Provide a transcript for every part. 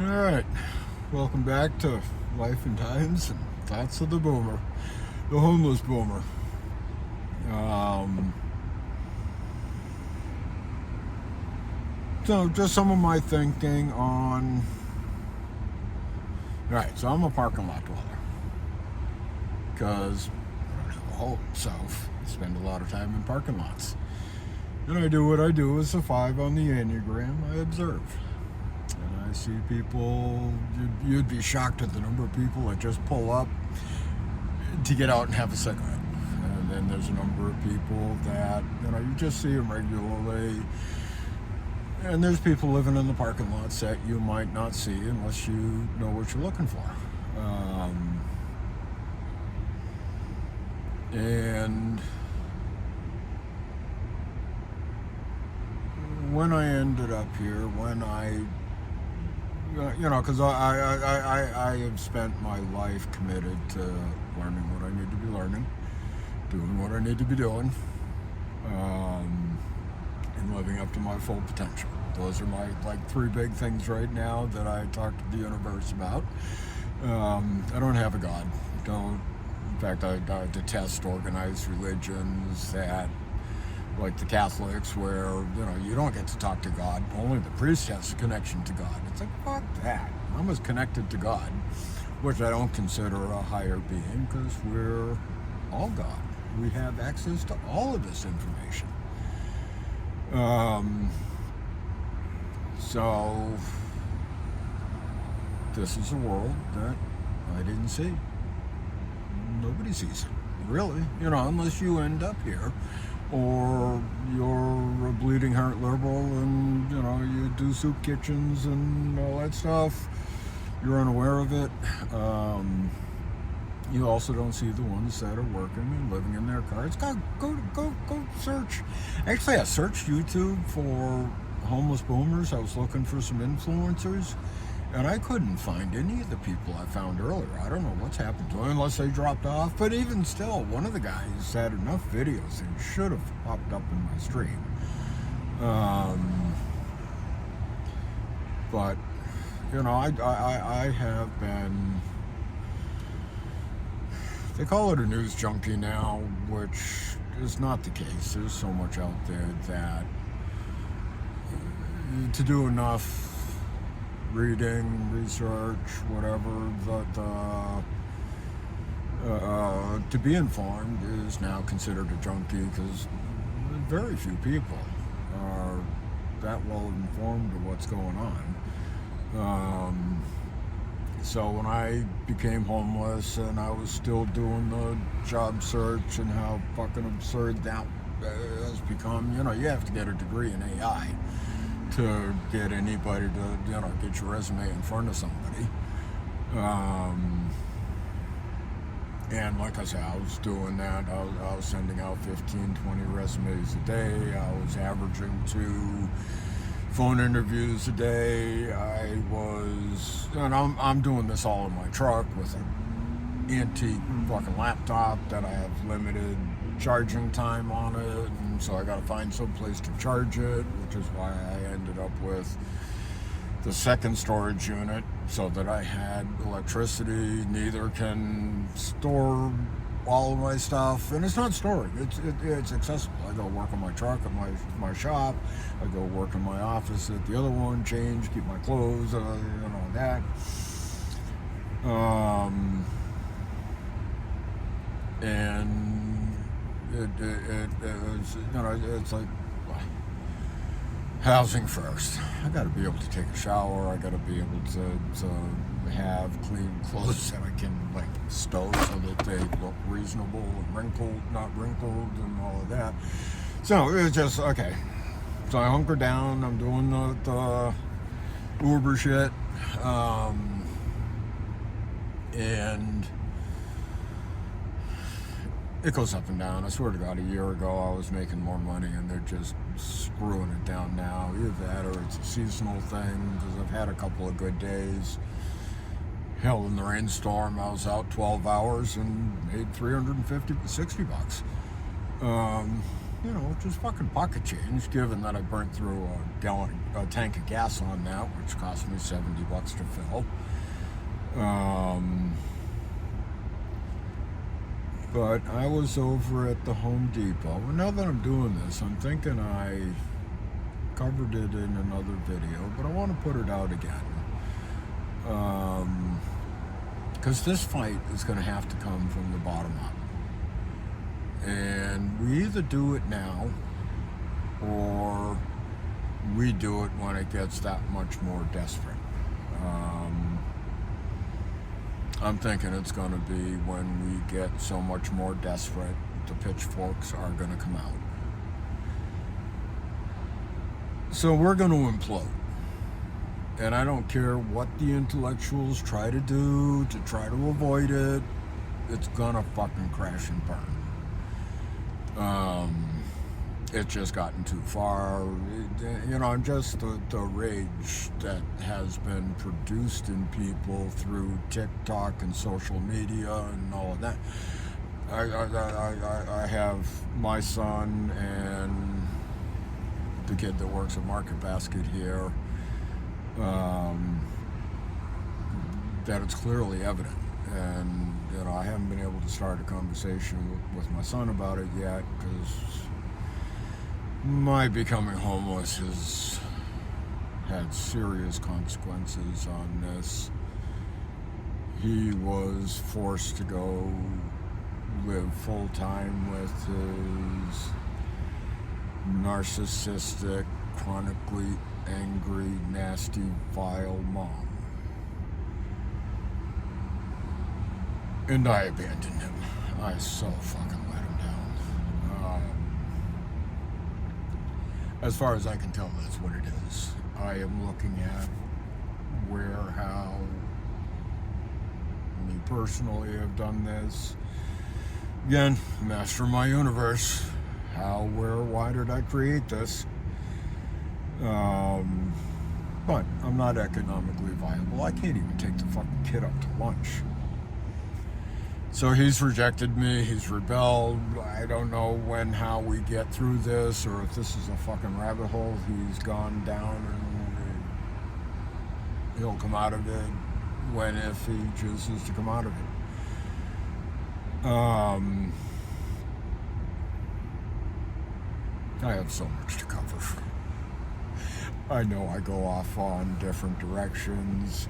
All right, welcome back to Life and Times and Thoughts of the Boomer, the homeless boomer. Um, so, just some of my thinking on. All right, so I'm a parking lot dweller because I don't have a home, so I spend a lot of time in parking lots. And I do what I do as a 5 on the Enneagram. I observe. And I see people, you'd be shocked at the number of people that just pull up to get out and have a cigarette. And then there's a number of people that, you just see them regularly. And there's people living in the parking lots that you might not see unless you know what you're looking for. And when I ended up here, because I have spent my life committed to learning what I need to be learning, doing what I need to be doing, and living up to my full potential. Those are my 3 big things right now that I talk to the universe about. I don't have a God. In fact, I detest organized religions that, like the Catholics, where you don't get to talk to God. Only the priest has a connection to God. It's like, fuck that. I'm as connected to God, which I don't consider a higher being, because we're all God. We have access to all of this information. So this is a world that I didn't see. Nobody sees it, really. Unless you end up here, or you're a bleeding heart liberal and you do soup kitchens and all that stuff. You're unaware of it. You also don't see the ones that are working and living in their cars. Go search. Actually, I searched YouTube for homeless boomers. I was looking for some influencers, and I couldn't find any of the people I found earlier. I don't know what's happened to them, unless they dropped off. But even still, one of the guys had enough videos that he should have popped up in my stream. But I have been. They call it a news junkie now, which is not the case. There's so much out there that to do enough reading, research, whatever, to be informed is now considered a junkie, because very few people are that well informed of what's going on. So when I became homeless and I was still doing the job search, and how fucking absurd that has become, you have to get a degree in AI to get anybody to, get your resume in front of somebody. And like I said, I was doing that. I was sending out 15, 20 resumes a day. I was averaging 2 phone interviews a day. And I'm doing this all in my truck with an antique fucking laptop that I have limited charging time on it, and so I got to find some place to charge it, which is why I ended up with the second storage unit, so that I had electricity. Neither can store all of my stuff, and it's not storing. It's accessible. I go work on my truck at my shop. I go work in my office at the other one. Change, keep my clothes, that. And it was, it's like housing first. I got to be able to take a shower. I got to be able to have clean clothes that I can stow so that they look reasonable and not wrinkled, and all of that. So it's just okay. So I hunker down. I'm doing the Uber shit, and it goes up and down. I swear to God, a year ago I was making more money, and they're just screwing it down now. Either that or it's a seasonal thing, because I've had a couple of good days. Hell, in the rainstorm, I was out 12 hours and made $360. just fucking pocket change, given that I burnt through a tank of gas on that, which cost me $70 to fill. But I was over at the Home Depot. And now that I'm doing this, I'm thinking I covered it in another video, but I want to put it out again. Because this fight is going to have to come from the bottom up. And we either do it now, or we do it when it gets that much more desperate. I'm thinking it's going to be when we get so much more desperate, the pitchforks are going to come out. So we're going to implode. And I don't care what the intellectuals try to do to try to avoid it, it's going to fucking crash and burn. It's just gotten too far. Just the rage that has been produced in people through TikTok and social media and all of that. I have my son and the kid that works at Market Basket here, that it's clearly evident. And, I haven't been able to start a conversation with my son about it yet, because my becoming homeless has had serious consequences on this. He was forced to go live full-time with his narcissistic, chronically angry, nasty, vile mom. And I abandoned him. I so fucking let him down. As far as I can tell, that's what it is. I am looking at how me personally have done this. Again, master of my universe. How, where, why did I create this? But I'm not economically viable. I can't even take the fucking kid up to lunch. So he's rejected me, he's rebelled. I don't know when, how we get through this, or if this is a fucking rabbit hole he's gone down, and he'll come out of it when, if he chooses to come out of it. I have so much to cover. I know I go off on different directions.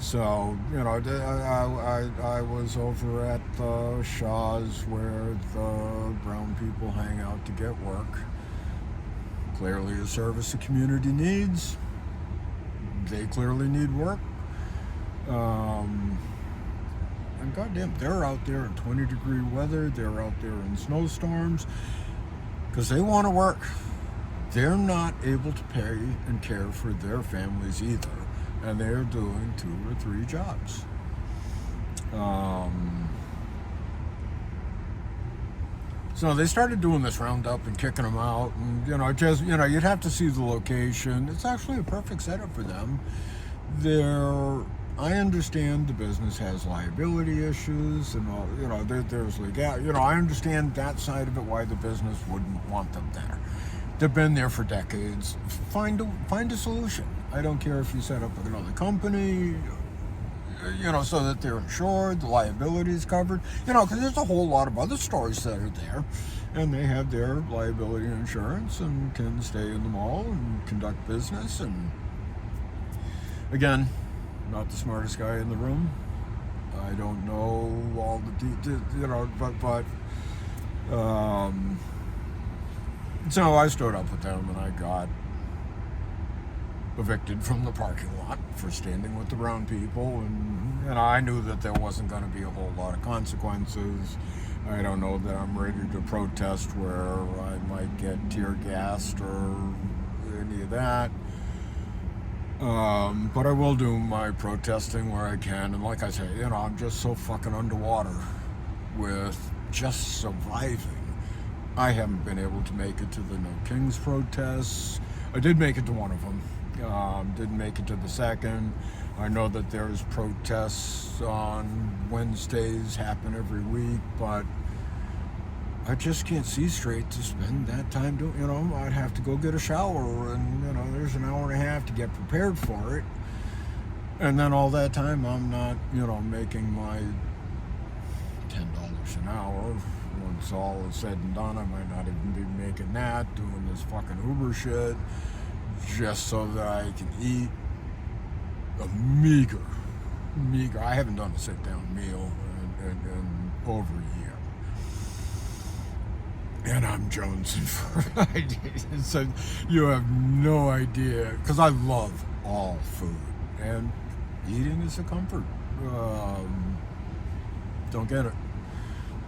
So, I was over at the Shaw's where the brown people hang out to get work. Clearly a service the community needs. They clearly need work. And goddamn, they're out there in 20-degree weather. They're out there in snowstorms because they want to work. They're not able to pay and care for their families either. And they're doing 2 or 3 jobs. So they started doing this roundup and kicking them out, and you'd have to see the location. It's actually a perfect setup for them. I understand the business has liability issues and all. There's legal. I understand that side of it. Why the business wouldn't want them there. They've been there for decades. Find a solution. I don't care if you set up another company, so that they're insured, the liability is covered, because there's a whole lot of other stores that are there, and they have their liability insurance and can stay in the mall and conduct business. And again, not the smartest guy in the room. I don't know all the details, but so I stood up with them, and I got evicted from the parking lot for standing with the brown people, and I knew that there wasn't going to be a whole lot of consequences. I don't know that I'm ready to protest where I might get tear gassed or any of that. But I will do my protesting where I can, and like I say, I'm just so fucking underwater with just surviving. I haven't been able to make it to the No Kings protests. I did make it to one of them. Didn't make it to the second. I know that there's protests on Wednesdays happen every week, but I just can't see straight to spend that time doing, I'd have to go get a shower and, there's an hour and a half to get prepared for it. And then all that time I'm not, making my $10 an hour. Once all is said and done, I might not even be making that, doing this fucking Uber shit, just so that I can eat a meager, I haven't done a sit-down meal in over a year. And I'm jonesing for ideas. So you have no idea, because I love all food, and eating is a comfort. Don't get it.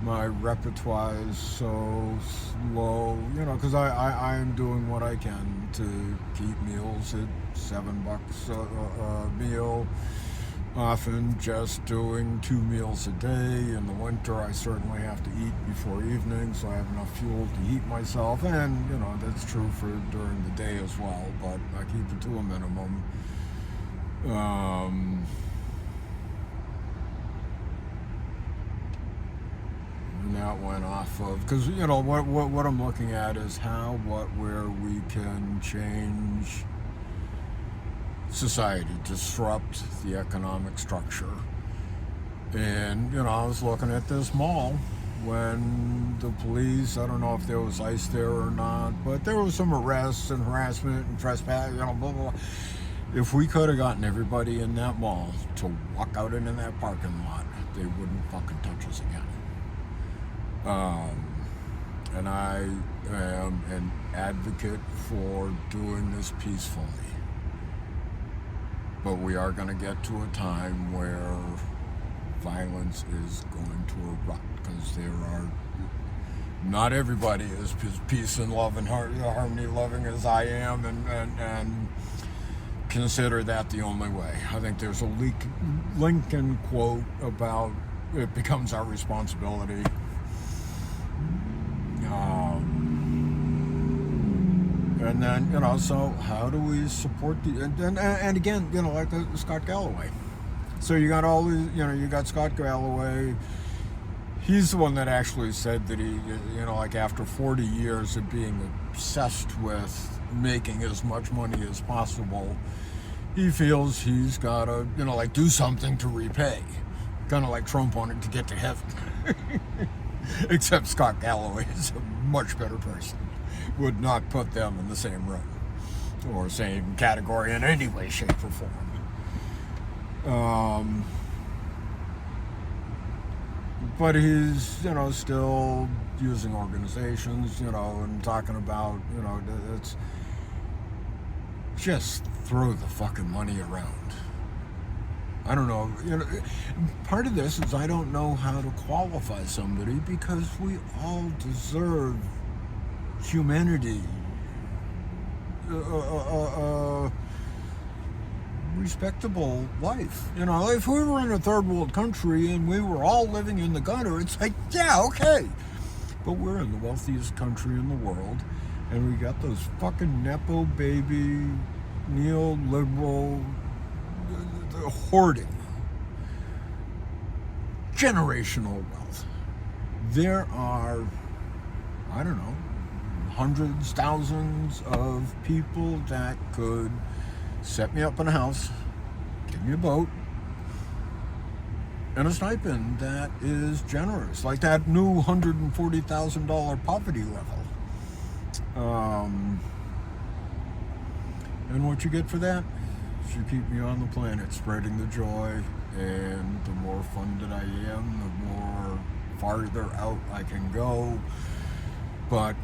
My repertoire is so slow, because I am doing what I can to keep meals at $7 a meal. Often just doing 2 meals a day. In the winter, I certainly have to eat before evening, so I have enough fuel to heat myself. And, that's true for during the day as well, but I keep it to a minimum. And that went off of, because, what I'm looking at is how, where we can change society, disrupt the economic structure. And, I was looking at this mall when the police, I don't know if there was ICE there or not, but there was some arrests and harassment and trespass, blah, blah, blah. If we could have gotten everybody in that mall to walk out into that parking lot, they wouldn't fucking touch us again. And I am an advocate for doing this peacefully. But we are going to get to a time where violence is going to erupt, because not everybody is peace and love and harmony loving as I am, and consider that the only way. I think there's a Lincoln quote about it becomes our responsibility. And then, so how do we support and again, like Scott Galloway. So you got all these, you got Scott Galloway. He's the one that actually said that he, like after 40 years of being obsessed with making as much money as possible, he feels he's got to, do something to repay. Kind of like Trump wanted to get to heaven. Except Scott Galloway is a much better person. Would not put them in the same room or same category in any way, shape, or form. But he's, still using organizations, and talking about, it's just throw the fucking money around. I don't know, part of this is I don't know how to qualify somebody, because we all deserve humanity, respectable life. If we were in a third world country and we were all living in the gutter, it's like, yeah, okay. But we're in the wealthiest country in the world, and we got those fucking Nepo baby, neoliberal, hoarding, generational wealth. There are, I don't know, hundreds, thousands of people that could set me up in a house, give me a boat, and a stipend that is generous, like that new $140,000 poverty level. And what you get for that? You keep me on the planet, spreading the joy, and the more funded I am, the more farther out I can go. But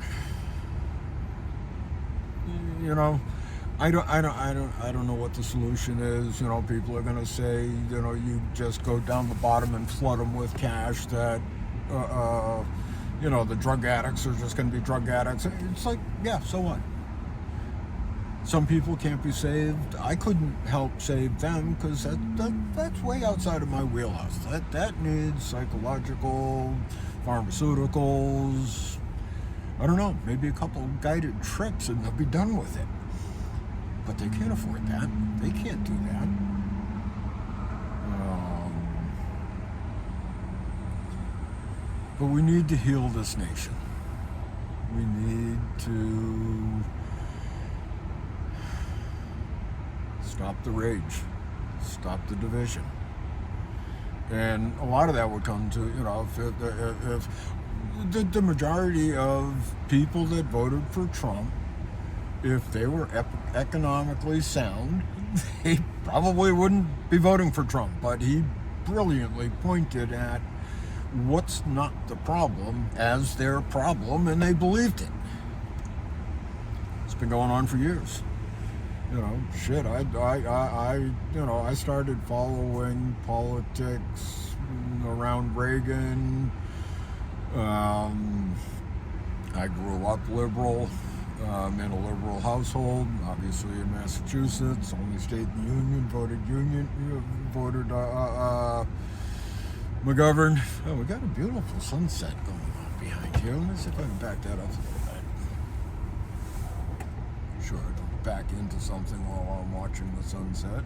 I don't know what the solution is. People are going to say, you just go down the bottom and flood them with cash. That the drug addicts are just going to be drug addicts. It's like, yeah, so what? Some people can't be saved. I couldn't help save them, because that's way outside of my wheelhouse. That needs psychological, pharmaceuticals. I don't know, maybe a couple guided trips and they'll be done with it. But they can't afford that. They can't do that. But we need to heal this nation. We need to stop the rage, stop the division. And a lot of that would come to, if the majority of people that voted for Trump, if they were economically sound, they probably wouldn't be voting for Trump. But he brilliantly pointed at what's not the problem as their problem, and they believed it. It's been going on for years. I started following politics around Reagan. I grew up liberal, in a liberal household, obviously in Massachusetts, only state in the union, voted McGovern. Oh, we got a beautiful sunset going on behind here. Let me see if I can back that up a little bit. Sure, I don't back into something while I'm watching the sunset.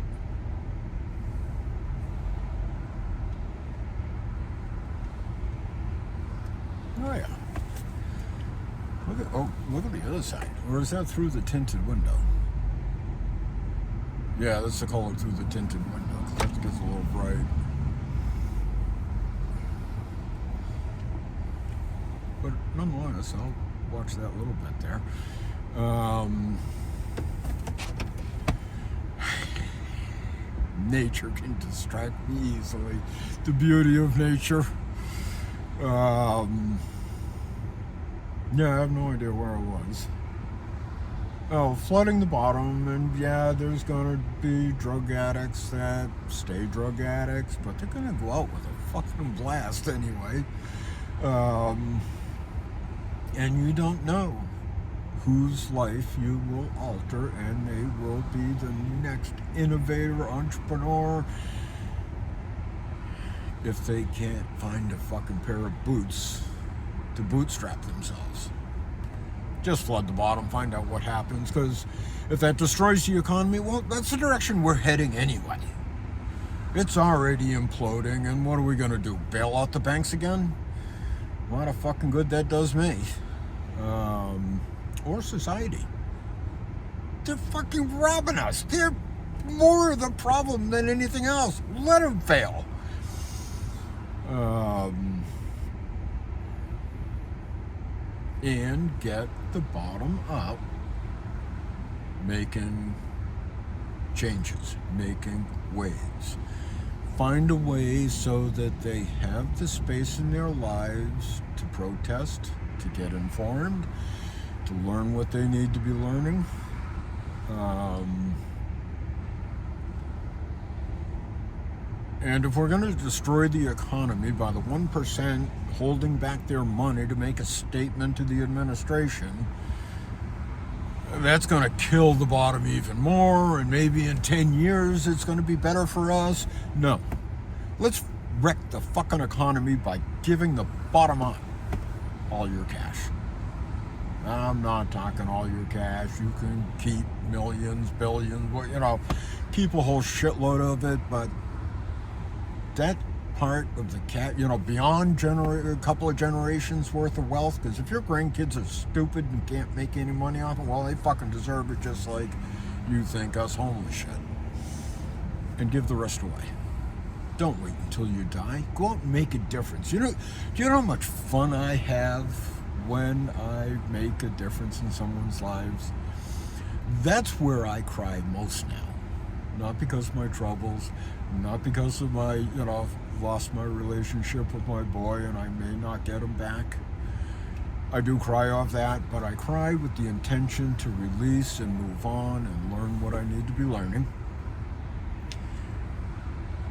Oh yeah. Look at the other side. Or is that through the tinted window? Yeah, that's the color through the tinted window. That gets a little bright. But nonetheless, I'll watch that little bit there. Nature can distract me easily. The beauty of nature. Yeah, I have no idea where I was. Oh, flooding the bottom, and yeah, there's gonna be drug addicts that stay drug addicts, but they're gonna go out with a fucking blast anyway. And you don't know whose life you will alter, and they will be the next innovator, entrepreneur, if they can't find a fucking pair of boots to bootstrap themselves. Just flood the bottom, find out what happens, because if that destroys the economy, well, that's the direction we're heading anyway. It's already imploding, and what are we going to do? Bail out the banks again? A lot of fucking good that does me. Or society. They're fucking robbing us. They're more the problem than anything else. Let them fail. And get the bottom up, making changes, making waves. Find a way so that they have the space in their lives to protest, to get informed, to learn what they need to be learning. And if we're going to destroy the economy by the 1% holding back their money to make a statement to the administration, that's going to kill the bottom even more, and maybe in 10 years it's going to be better for us. No. Let's wreck the fucking economy by giving the bottom up all your cash. I'm not talking all your cash. You can keep millions, billions, keep a whole shitload of it, but that part of the beyond a couple of generations worth of wealth, because if your grandkids are stupid and can't make any money off it, well, they fucking deserve it, just like you think us homeless should. And give the rest away. Don't wait until you die. Go out and make a difference. Do you know how much fun I have when I make a difference in someone's lives? That's where I cry most now. Not because of my troubles, not because of my, lost my relationship with my boy and I may not get him back. I do cry off that, but I cry with the intention to release and move on and learn what I need to be learning.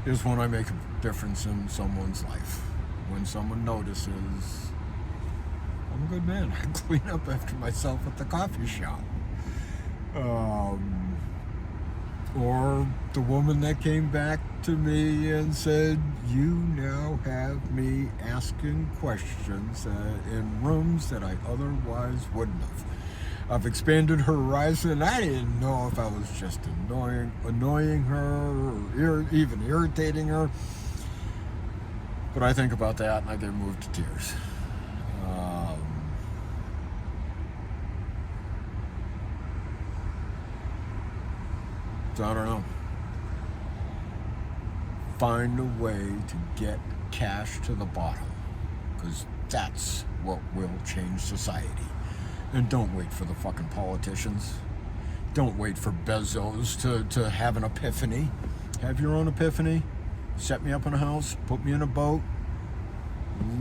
Is when I make a difference in someone's life. When someone notices, I'm a good man. I clean up after myself at the coffee shop. Or the woman that came back to me and said, you now have me asking questions in rooms that I otherwise wouldn't have. I've expanded her horizon. I didn't know if I was just annoying her or even irritating her. But I think about that and I get moved to tears. I don't know. Find a way to get cash to the bottom, because that's what will change society. And don't wait for the fucking politicians. Don't wait for Bezos to have an epiphany. Have your own epiphany. Set me up in a house. Put me in a boat.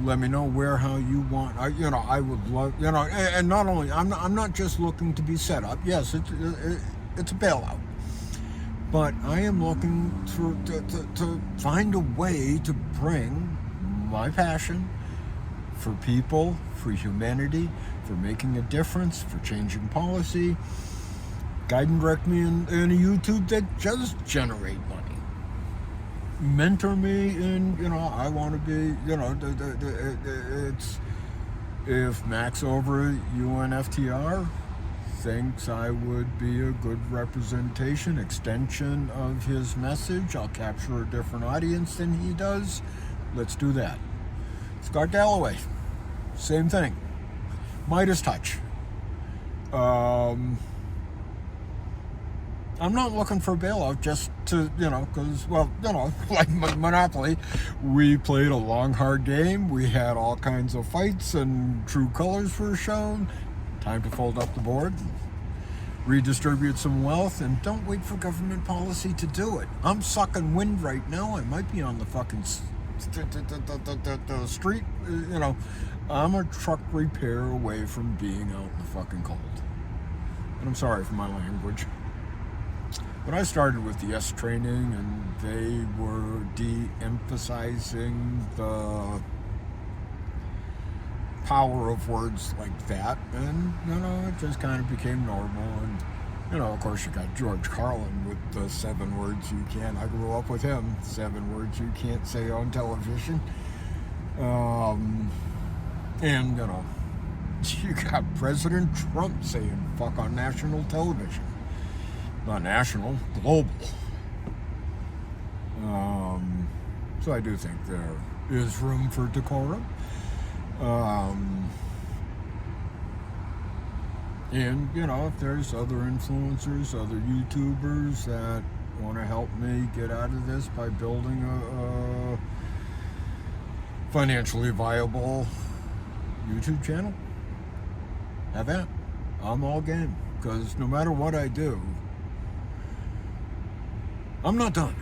Let me know where, how you want. I would love, and not only, I'm not just looking to be set up. Yes, it's a bailout. But I am looking to find a way to bring my passion for people, for humanity, for making a difference, for changing policy. Guide and direct me in a YouTube that just generate money. Mentor me in, I want to be, it's, if Max over UNFTR thinks I would be a good representation, extension of his message, I'll capture a different audience than he does, let's do that. Scott Galloway, same thing. Midas touch. I'm not looking for a bailout just to, because, like Monopoly, we played a long, hard game. We had all kinds of fights and true colors were shown. Time to fold up the board, redistribute some wealth, and don't wait for government policy to do it. I'm sucking wind right now. I might be on the fucking the street, I'm a truck repair away from being out in the fucking cold. And I'm sorry for my language. But I started with the S training, and they were de-emphasizing the power of words like that, and it just kind of became normal. And of course, you got George Carlin with the 7 words you can't. I grew up with him. 7 words you can't say on television. And you got President Trump saying "fuck" on national television. Not national, global. So I do think there is room for decorum. And, if there's other influencers, other YouTubers that want to help me get out of this by building a financially viable YouTube channel, have at. I'm all game. Because no matter what I do, I'm not done.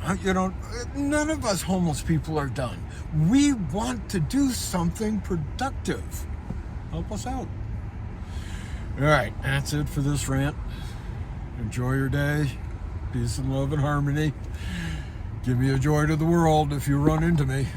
None of us homeless people are done. We want to do something productive. Help us out. All right, that's it for this rant. Enjoy your day. Peace and love and harmony. Give me a joy to the world if you run into me.